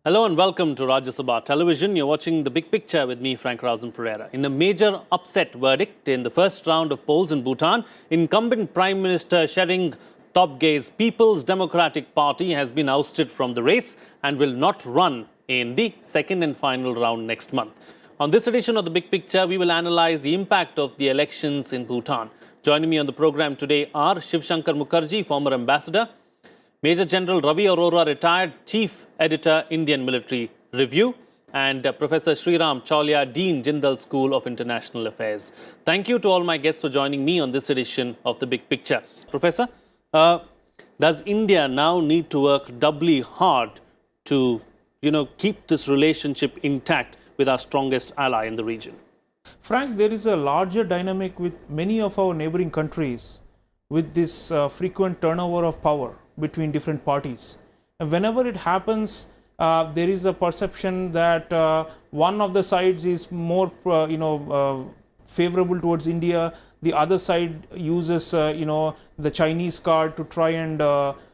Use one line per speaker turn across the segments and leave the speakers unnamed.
Hello and welcome to Rajya Sabha Television. You're watching The Big Picture with me, Frank Rajan Pereira. In a major upset verdict in the first round of polls in Bhutan, incumbent Prime Minister Sreeram Chaulia's People's Democratic Party has been ousted from the race and will not run in the second and final round next month. On this edition of The Big Picture, we will analyze the impact of the elections in Bhutan. Joining me on the program today are Shiv Shankar Mukherjee, former ambassador, Major General Ravi Arora, retired Chief Editor, Indian Military Review, and Professor Sreeram Chaulia, Dean, Jindal School of International Affairs. Thank you to all my guests for joining me on this edition of The Big Picture. Professor, does India now need to work doubly hard to, keep this relationship intact with our strongest ally in the region?
Frank, there is a larger dynamic with many of our neighboring countries with this frequent turnover of power between different parties. And whenever it happens, there is a perception that one of the sides is more, favorable towards India. The other side uses, the Chinese card to try and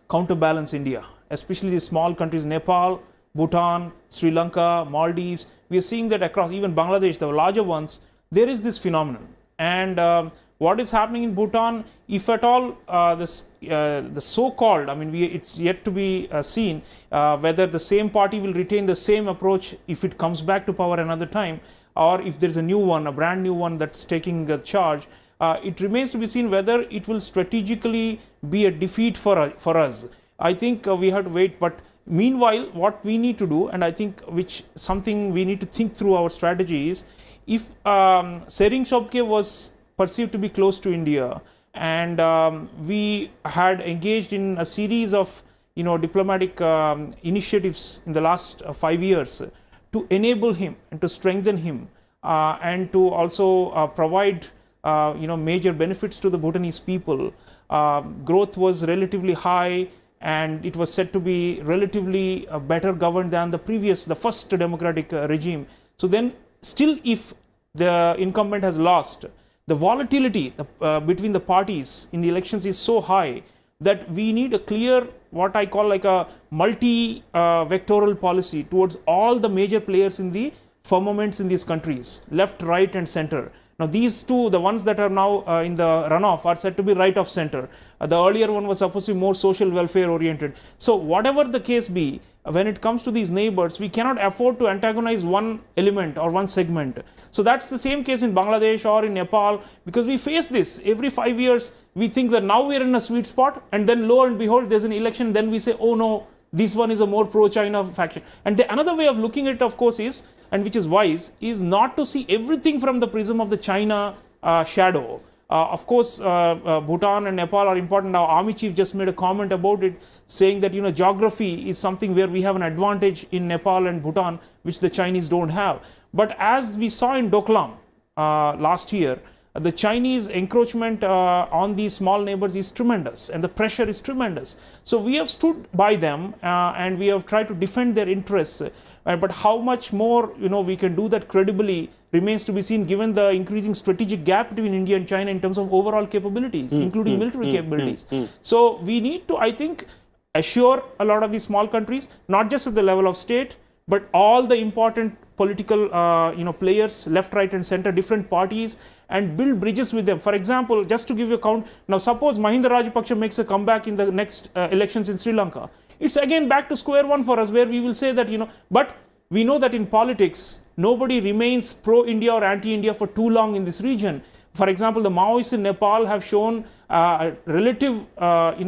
counterbalance India, especially the small countries, Nepal, Bhutan, Sri Lanka, Maldives. We are seeing that across even Bangladesh, the larger ones, there is this phenomenon. And what is happening in Bhutan, if at all the so-called, it's yet to be seen whether the same party will retain the same approach if it comes back to power another time, or if there's a new one, a brand new one that's taking the charge. It remains to be seen whether it will strategically be a defeat for us. I think we have to wait, but meanwhile, what we need to do, and I think which something we need to think through our strategy is, if Sreeram Chaulia was perceived to be close to India, and we had engaged in a series of diplomatic initiatives in the last 5 years to enable him and to strengthen him and to also provide major benefits to the Bhutanese people. Growth was relatively high, and it was said to be relatively better governed than the first democratic regime. So then still, if the incumbent has lost, the volatility between the parties in the elections is so high that we need a clear, what I call like a multi-vectoral policy towards all the major players in the firmaments in these countries, left, right and center. Now these two, the ones that are now in the runoff, are said to be right of center. The earlier one was supposed to be more social welfare oriented. So whatever the case be, when it comes to these neighbors, we cannot afford to antagonize one element or one segment. So that's the same case in Bangladesh or in Nepal, because we face this every 5 years. We think that now we are in a sweet spot, and then lo and behold, there's an election. Then we say, oh no, this one is a more pro-China faction. And another way of looking at it, of course, is, and which is wise, is not to see everything from the prism of the China shadow. Of course, Bhutan and Nepal are important. Our army chief just made a comment about it, saying that geography is something where we have an advantage in Nepal and Bhutan, which the Chinese don't have. But as we saw in Doklam last year, the Chinese encroachment on these small neighbors is tremendous, and the pressure is tremendous. So we have stood by them and we have tried to defend their interests. But how much more we can do that credibly remains to be seen, given the increasing strategic gap between India and China in terms of overall capabilities, including military capabilities. So we need to, I think, assure a lot of these small countries, not just at the level of state, but all the important political players, left, right and center, different parties, and build bridges with them. For example, just to give you a count, now suppose Mahinda Rajapaksa makes a comeback in the next elections in Sri Lanka. It's again back to square one for us, where we will say that, but we know that in politics, nobody remains pro-India or anti-India for too long in this region. For example, the Maoists in Nepal have shown a relative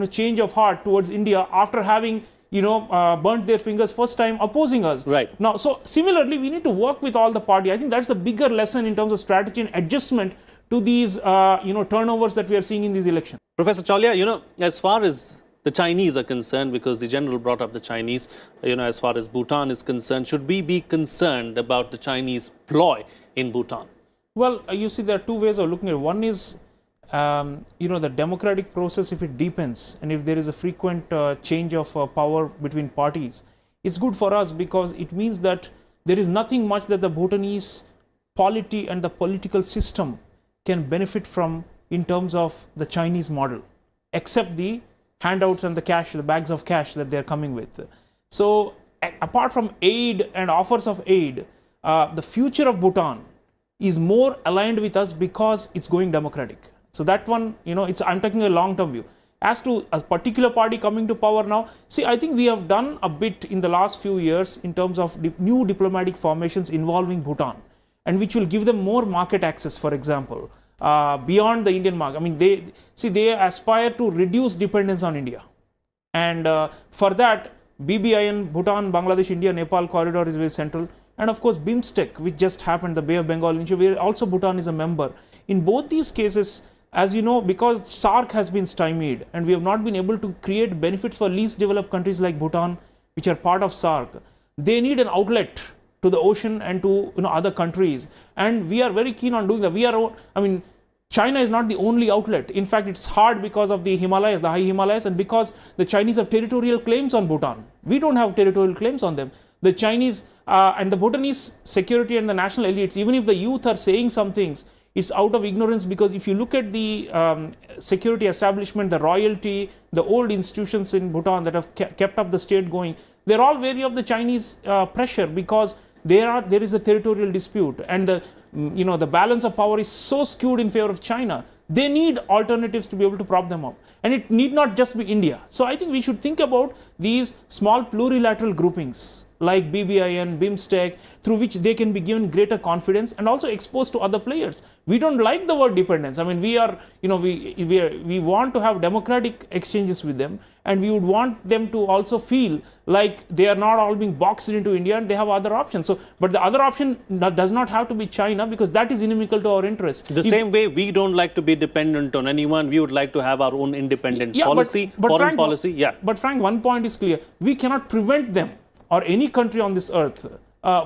change of heart towards India after having burnt their fingers first time opposing us.
Right.
Now, so similarly, we need to work with all the parties. I think that's the bigger lesson in terms of strategy and adjustment to these, turnovers that we are seeing in these elections.
Professor Chaulia, as far as the Chinese are concerned, because the general brought up the Chinese, as far as Bhutan is concerned, should we be concerned about the Chinese ploy in Bhutan?
Well, you see, there are two ways of looking at it. One is, the democratic process, if it deepens and if there is a frequent change of power between parties, it's good for us, because it means that there is nothing much that the Bhutanese polity and the political system can benefit from in terms of the Chinese model, except the handouts and the cash, the bags of cash that they're coming with. So apart from aid and offers of aid, the future of Bhutan is more aligned with us because it's going democratic. So that one, I'm taking a long-term view. As to a particular party coming to power now, see, I think we have done a bit in the last few years in terms of new diplomatic formations involving Bhutan, and which will give them more market access, for example, beyond the Indian market. I mean, they aspire to reduce dependence on India. And for that, BBIN, Bhutan, Bangladesh, India, Nepal corridor is very central. And of course, BIMSTEC, which just happened, the Bay of Bengal initiative, where also Bhutan is a member. In both these cases, as you know, because SAARC has been stymied and we have not been able to create benefits for least developed countries like Bhutan, which are part of SAARC, they need an outlet to the ocean and to other countries. And we are very keen on doing that. China is not the only outlet. In fact, it's hard because of the Himalayas, the high Himalayas, and because the Chinese have territorial claims on Bhutan. We don't have territorial claims on them. The Chinese and the Bhutanese security and the national elites, even if the youth are saying some things, it's out of ignorance, because if you look at the security establishment, the royalty, the old institutions in Bhutan that have kept up the state going, they're all wary of the Chinese pressure, because there is a territorial dispute, and the balance of power is so skewed in favor of China. They need alternatives to be able to prop them up, and it need not just be India. So I think we should think about these small plurilateral groupings like BBIN, BIMSTEC, through which they can be given greater confidence and also exposed to other players. We don't like the word dependence. I mean, we want to have democratic exchanges with them, and we would want them to also feel like they are not all being boxed into India and they have other options. So, but the other option does not have to be China, because that is inimical to our interests.
Same way we don't like to be dependent on anyone, we would like to have our own independent policy,
but
foreign
Frank,
policy. Yeah.
But Frank, one point is clear. We cannot prevent them or any country on this earth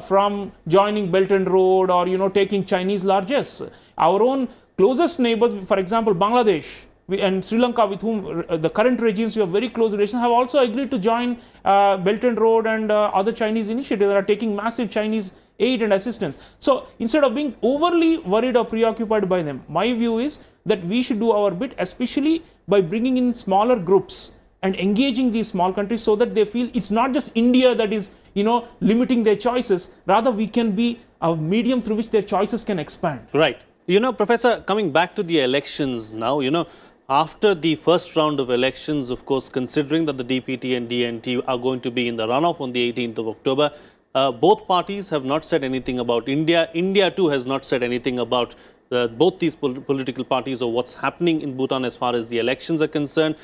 from joining Belt and Road or taking Chinese largesse. Our own closest neighbors, for example, Bangladesh and Sri Lanka, with whom the current regimes we have very close relations, have also agreed to join Belt and Road and other Chinese initiatives that are taking massive Chinese aid and assistance. So instead of being overly worried or preoccupied by them, my view is that we should do our bit, especially by bringing in smaller groups and engaging these small countries, so that they feel it's not just India that is limiting their choices. Rather, we can be a medium through which their choices can expand.
Right. Professor, coming back to the elections now, after the first round of elections, of course, considering that the DPT and DNT are going to be in the runoff on the 18th of October, both parties have not said anything about India. India too has not said anything about both these political parties or what's happening in Bhutan as far as the elections are concerned.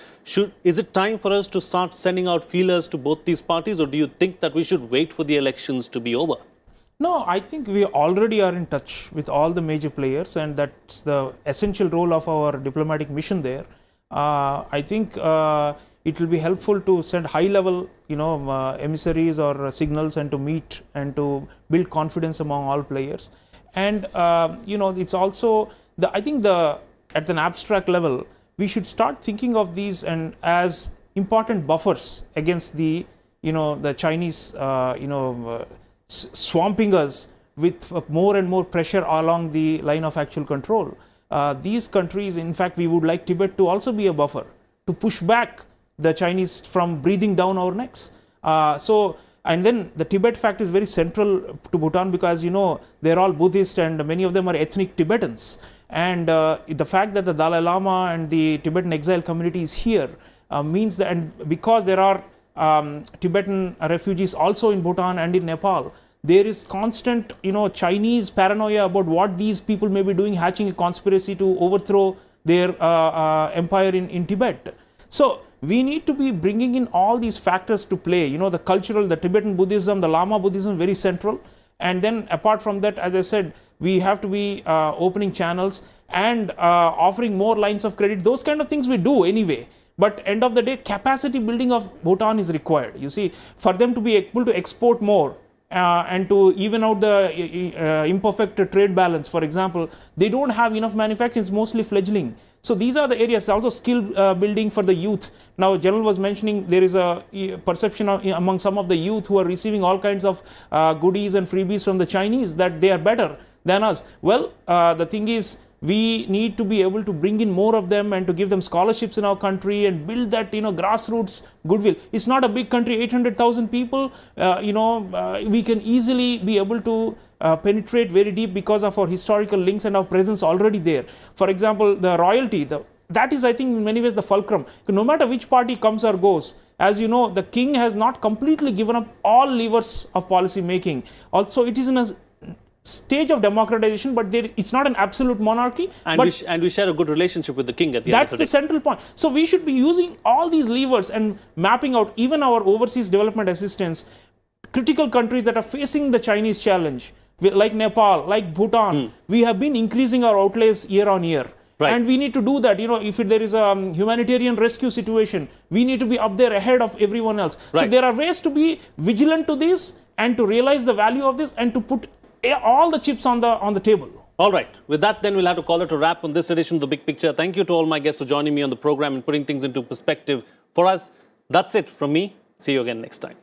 Is it time for us to start sending out feelers to both these parties, or do you think that we should wait for the elections to be over?
No, I think we already are in touch with all the major players, and that's the essential role of our diplomatic mission there. I think it will be helpful to send high-level, emissaries or signals, and to meet and to build confidence among all players. And it's also I think at an abstract level, we should start thinking of these and as important buffers against the Chinese swamping us with more and more pressure along the line of actual control. These countries, in fact, we would like Tibet to also be a buffer to push back the Chinese from breathing down our necks. And then the Tibet fact is very central to Bhutan, because they're all Buddhist and many of them are ethnic Tibetans. And the fact that the Dalai Lama and the Tibetan exile community is here means that, and because there are Tibetan refugees also in Bhutan and in Nepal, there is constant Chinese paranoia about what these people may be doing, hatching a conspiracy to overthrow their empire in Tibet. So we need to be bringing in all these factors to play. The cultural, the Tibetan Buddhism, the Lama Buddhism, very central. And then apart from that, as I said, we have to be opening channels and offering more lines of credit. Those kind of things we do anyway. But end of the day, capacity building of Bhutan is required. You see, for them to be able to export more and to even out the imperfect trade balance, for example, they don't have enough manufacturing, it's mostly fledgling. So these are the areas. Also skill building for the youth. Now General was mentioning there is a perception among some of the youth who are receiving all kinds of goodies and freebies from the Chinese that they are better than us. Well, the thing is, We need to be able to bring in more of them and to give them scholarships in our country and build that, grassroots goodwill. It's not a big country, 800,000 people. We can easily be able to penetrate very deep because of our historical links and our presence already there. For example, the royalty, that is, I think, in many ways the fulcrum. No matter which party comes or goes, as you know, the king has not completely given up all levers of policy making. Also, it is in a stage of democratization, but it's not an absolute monarchy.
And we share a good relationship with the king at the end of the day.
That's the central point. So we should be using all these levers and mapping out even our overseas development assistance, critical countries that are facing the Chinese challenge, like Nepal, like Bhutan. We have been increasing our outlays year on year. Right. And we need to do that. If there is a humanitarian rescue situation, we need to be up there ahead of everyone else. Right. So there are ways to be vigilant to this and to realize the value of this and to put all the chips on the table.
All right. With that, then we'll have to call it a wrap on this edition of The Big Picture. Thank you to all my guests for joining me on the program and putting things into perspective for us. That's it from me. See you again next time.